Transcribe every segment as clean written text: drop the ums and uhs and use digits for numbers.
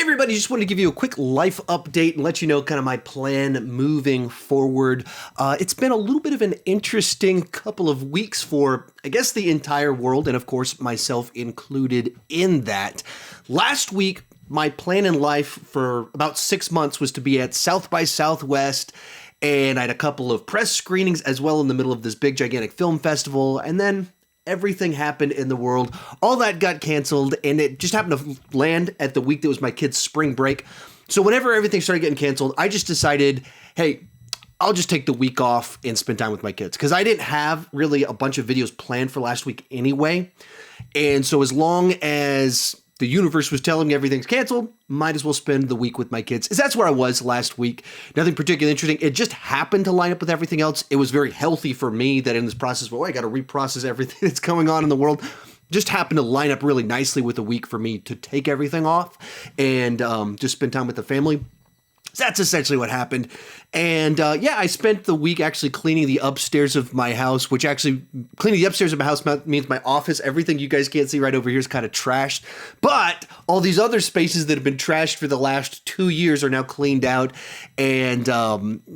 everybody, just wanted to give you a quick life update and let you know kind of my plan moving forward. It's been a little bit of an interesting couple of weeks for, I guess, the entire world, and of course myself included in that. Last week, my plan in life for about 6 months was to be at South by Southwest, and I had a couple of press screenings as well in the middle of this big gigantic film festival, and then everything happened in the world. All that got canceled, and it just happened to land at the week that was my kids' spring break. So whenever everything started getting canceled, I just decided, hey, I'll just take the week off and spend time with my kids. Because I didn't have really a bunch of videos planned for last week anyway. And so as long as the universe was telling me everything's canceled, might as well spend the week with my kids. That's where I was last week. Nothing particularly interesting. It just happened to line up with everything else. It was very healthy for me that in this process, well, I got to reprocess everything that's going on in the world. Just happened to line up really nicely with a week for me to take everything off and just spend time with the family. So that's essentially what happened. And I spent the week actually cleaning the upstairs of my house, which actually cleaning the upstairs of my house means my office. Everything you guys can't see right over here is kind of trashed. But all these other spaces that have been trashed for the last 2 years are now cleaned out. And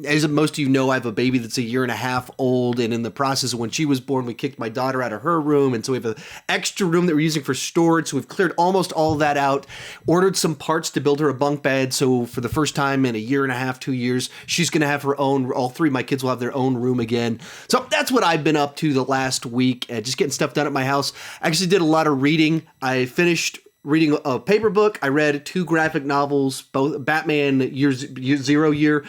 as most of you know, I have a baby that's 1.5 years old. And in the process of when she was born, we kicked my daughter out of her room. And so we have an extra room that we're using for storage. So we've cleared almost all of that out, ordered some parts to build her a bunk bed. So for the first time in 1.5 years, 2 years, she's going to have her own, all three of my kids will have their own room again. So that's what I've been up to the last week, just getting stuff done at my house. I actually did a lot of reading. I finished reading a paper book. I read 2 graphic novels, both Batman Zero Year,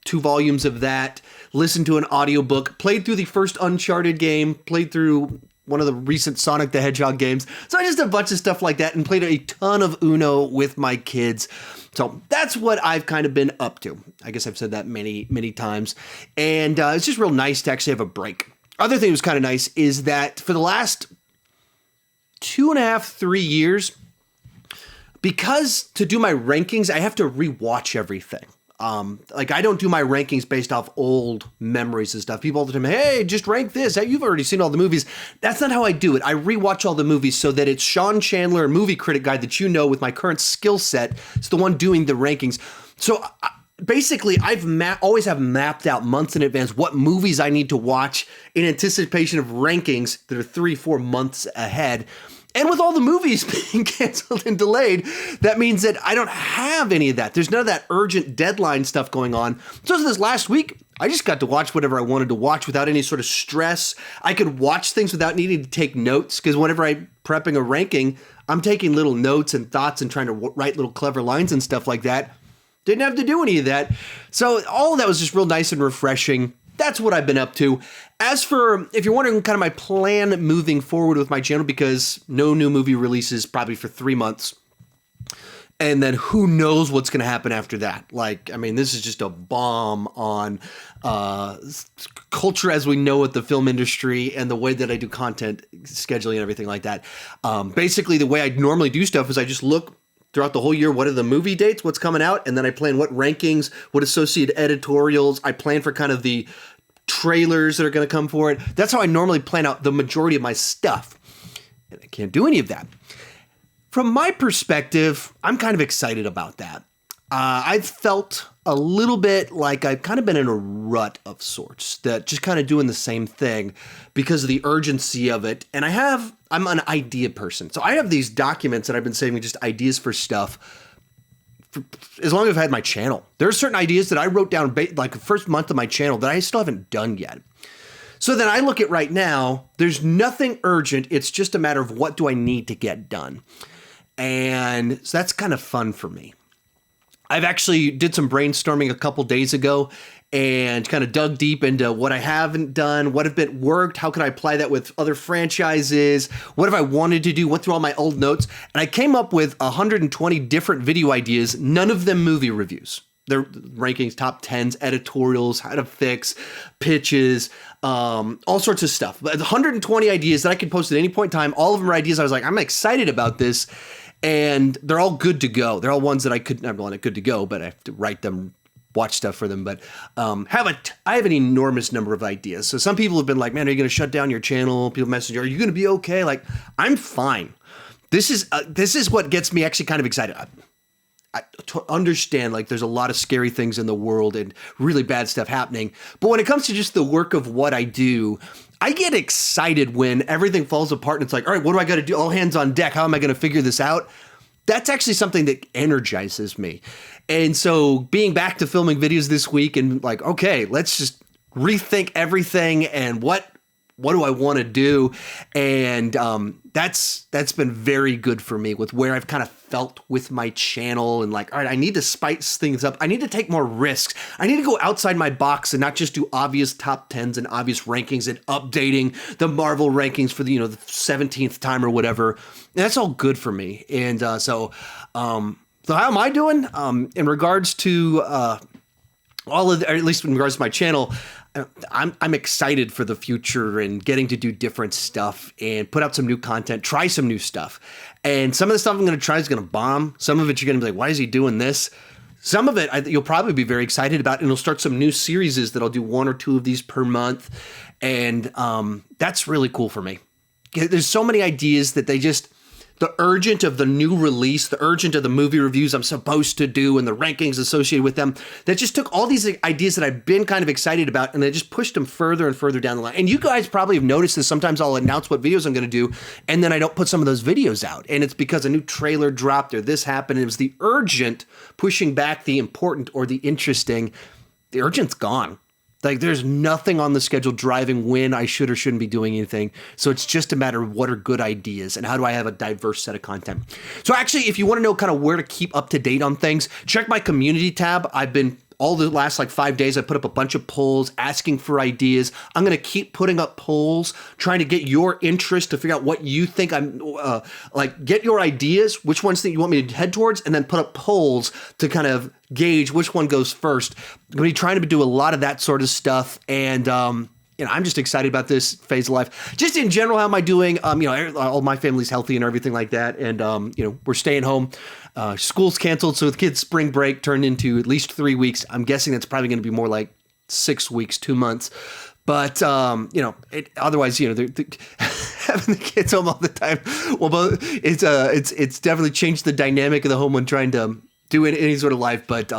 2 volumes of that, listened to an audiobook, played through the first Uncharted game, played through one of the recent Sonic the Hedgehog games. So I just did a bunch of stuff like that and played a ton of Uno with my kids. So that's what I've kind of been up to. I guess I've said that many, many times. And it's just real nice to actually have a break. Other thing that was kind of nice is that for the last 2.5, 3 years, because to do my rankings, I have to rewatch everything. I don't do my rankings based off old memories and stuff. People all the time, hey, just rank this. Hey, you've already seen all the movies. That's not how I do it. I rewatch all the movies so that it's Sean Chandler, movie critic guy that you know with my current skill set. It's the one doing the rankings. So basically, I've always have mapped out months in advance what movies I need to watch in anticipation of rankings that are 3-4 months ahead. And with all the movies being canceled and delayed, that means that I don't have any of that. There's none of that urgent deadline stuff going on. So this last week, I just got to watch whatever I wanted to watch without any sort of stress. I could watch things without needing to take notes, because whenever I'm prepping a ranking, I'm taking little notes and thoughts and trying to write little clever lines and stuff like that. Didn't have to do any of that. So all of that was just real nice and refreshing. That's what I've been up to. As for, if you're wondering kind of my plan moving forward with my channel, because no new movie releases probably for 3 months. And then who knows what's going to happen after that. This is just a bomb on culture as we know it, the film industry, and the way that I do content scheduling and everything like that. Basically, the way I normally do stuff is I just look throughout the whole year, what are the movie dates, what's coming out, and then I plan what rankings, what associated editorials. I plan for kind of the trailers that are going to come for it. That's how I normally plan out the majority of my stuff. And I can't do any of that. From my perspective, I'm kind of excited about that. I've felt a little bit like I've kind of been in a rut of sorts, that just kind of doing the same thing because of the urgency of it. And I'm an idea person. So I have these documents that I've been saving, just ideas for stuff for as long as I've had my channel. There are certain ideas that I wrote down like the first month of my channel that I still haven't done yet. So then I look at right now, there's nothing urgent. It's just a matter of what do I need to get done. And so that's kind of fun for me. I've actually did some brainstorming a couple days ago and kind of dug deep into what I haven't done, what have been worked, how can I apply that with other franchises, what have I wanted to do, went through all my old notes, and I came up with 120 different video ideas, none of them movie reviews. They're rankings, top 10s, editorials, how to fix, pitches, all sorts of stuff. But 120 ideas that I could post at any point in time. All of them are ideas I was like, I'm excited about this. And they're all good to go. They're all ones that I could, not good to go, but I have to write them, watch stuff for them. But I have an enormous number of ideas. So some people have been like, man, are you going to shut down your channel? People message you, are you going to be okay? Like, I'm fine. This is what gets me actually kind of excited. to understand like there's a lot of scary things in the world and really bad stuff happening. But when it comes to just the work of what I do, I get excited when everything falls apart and it's like, all right, what do I got to do? All hands on deck. How am I going to figure this out? That's actually something that energizes me. And so being back to filming videos this week and like, okay, let's just rethink everything and what do I want to do? And that's been very good for me with where I've kind of felt with my channel and like, all right, I need to spice things up. I need to take more risks. I need to go outside my box and not just do obvious top 10s and obvious rankings and updating the Marvel rankings for the 17th time or whatever. And that's all good for me. And so how am I doing? In regards to all of, or at least in regards to my channel, I'm excited for the future and getting to do different stuff and put out some new content, try some new stuff. And some of the stuff I'm going to try is going to bomb. Some of it you're going to be like, why is he doing this? Some of it you'll probably be very excited about, and we'll start some new series that I'll do 1 or 2 of these per month. And that's really cool for me. There's so many ideas that the urgent of the new release, the urgent of the movie reviews I'm supposed to do and the rankings associated with them, that just took all these ideas that I've been kind of excited about and they just pushed them further and further down the line. And you guys probably have noticed this. Sometimes I'll announce what videos I'm going to do and then I don't put some of those videos out. And it's because a new trailer dropped or this happened. It was the urgent pushing back the important or the interesting. The urgent's gone. Like there's nothing on the schedule driving when I should or shouldn't be doing anything. So it's just a matter of what are good ideas and how do I have a diverse set of content. So actually, if you want to know kind of where to keep up to date on things, check my community tab. I've been all the last like 5 days, I put up a bunch of polls asking for ideas. I'm going to keep putting up polls, trying to get your interest to figure out what you think get your ideas, which ones that you want me to head towards, and then put up polls to kind of gauge which one goes first. I'm going to be trying to do a lot of that sort of stuff. And, I'm just excited about this phase of life. Just in general, how am I doing? All my family's healthy and everything like that. And, we're staying home. School's canceled. So the kids' spring break turned into at least 3 weeks. I'm guessing that's probably going to be more like 6 weeks, 2 months. But, otherwise, having the kids home all the time, well, it's definitely changed the dynamic of the home when trying to do any sort of life. But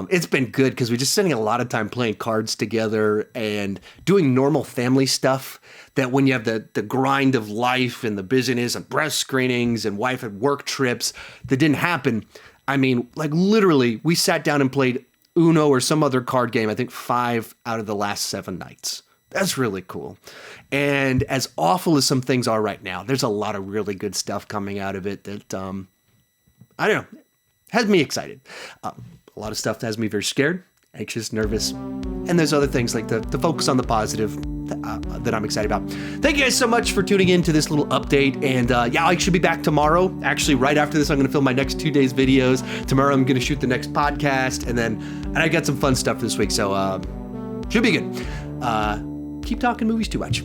it's been good because we're just spending a lot of time playing cards together and doing normal family stuff that when you have the grind of life and the busyness and breast screenings and wife and work trips that didn't happen. I mean, like literally we sat down and played Uno or some other card game, I think 5 out of the last 7 nights. That's really cool. And as awful as some things are right now, there's a lot of really good stuff coming out of it that, I don't know, has me excited. A lot of stuff has me very scared, anxious, nervous, and there's other things like the focus on the positive that I'm excited about. Thank you guys so much for tuning in to this little update. And I should be back tomorrow. Actually, right after this, I'm going to film my next 2 days videos. Tomorrow, I'm going to shoot the next podcast, and I got some fun stuff this week, so should be good. Keep talking movies too much.